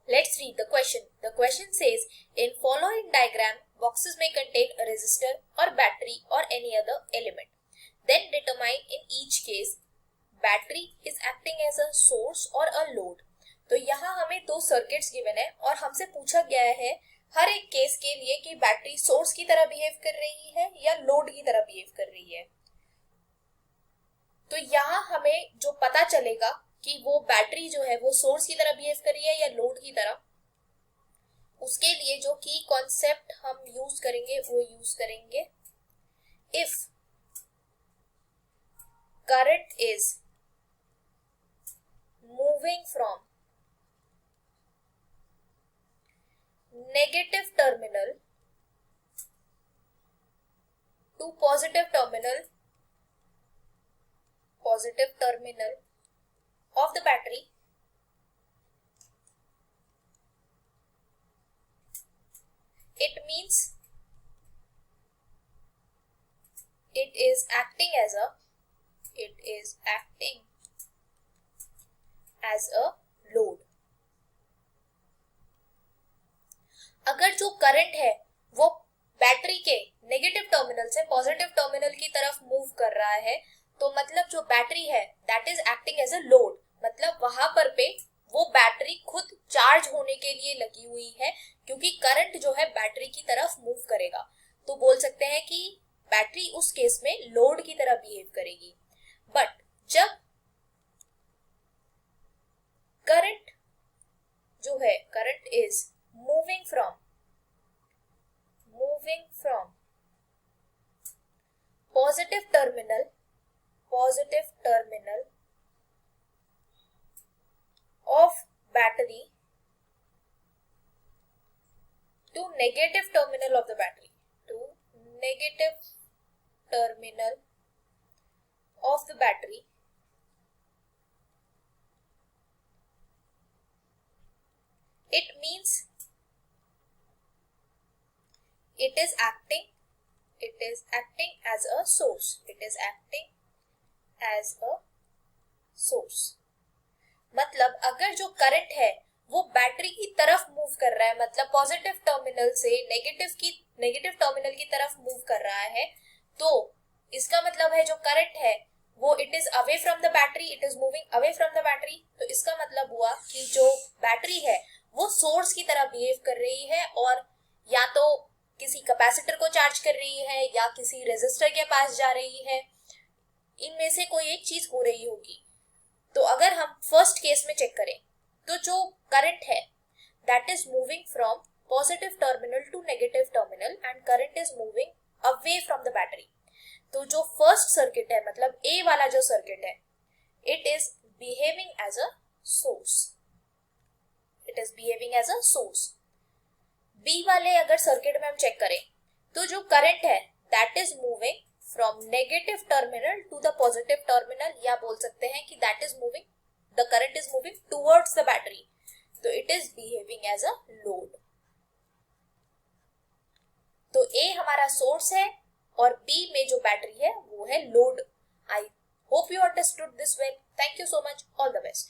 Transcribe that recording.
Let's read the question. The question says, in following diagram, boxes may contain a resistor or battery or any other element. Then determine in each case, battery is acting as a source or a load. तो यहाँ हमें दो circuits given है और हमसे पूछा गया है हर एक केस के लिए कि बैटरी सोर्स की तरह बिहेव कर रही है या लोड की तरह बिहेव कर रही है। तो यहाँ हमें जो पता चलेगा कि वो बैटरी जो है वो सोर्स की तरह बिहेव कर रही है या लोड की तरह, उसके लिए जो की कॉन्सेप्ट हम यूज करेंगे वो यूज करेंगे if current is moving from negative terminal to positive terminal of the battery, it means it is acting as a load. अगर जो करंट है वो बैटरी के नेगेटिव टर्मिनल से पॉजिटिव टर्मिनल की तरफ मूव कर रहा है, तो मतलब जो बैटरी है that is acting as a load, मतलब वहां पर पे वो बैटरी खुद चार्ज होने के लिए लगी हुई है क्योंकि करंट जो है बैटरी की तरफ मूव करेगा। तो बोल सकते हैं कि बैटरी उस केस में लोड की तरह बिहेव करेगी। बट जब करंट जो है current is moving from positive terminal of battery to negative terminal of the battery, it means it is acting as a source. मतलब अगर जो करंट है वो बैटरी की तरफ मूव कर रहा है, मतलब पॉजिटिव टर्मिनल से नेगेटिव टर्मिनल की तरफ मूव कर रहा है, तो इसका मतलब है जो करंट है वो it is away from the battery, it is moving away from the battery. तो इसका मतलब हुआ कि जो बैटरी है वो सोर्स की तरह बिहेव कर रही है और या तो किसी कैपेसिटर को चार्ज कर रही है या किसी रेजिस्टर के पास जा रही है, इनमें से कोई एक चीज हो रही होगी। तो अगर हम फर्स्ट केस में चेक करें तो जो करंट है that is moving from positive terminal to negative terminal and current is moving away from the battery. तो जो फर्स्ट सर्किट है मतलब ए वाला जो सर्किट है it is behaving as a source. B वाले अगर सर्किट में हम चेक करें तो जो करंट है that is moving from negative terminal to the positive terminal, या बोल सकते हैं कि the current is moving towards the battery, तो it is behaving as a load। तो A हमारा सोर्स है और B में जो बैटरी है वो है load. I hope you understood this well. Thank you so much. All the best.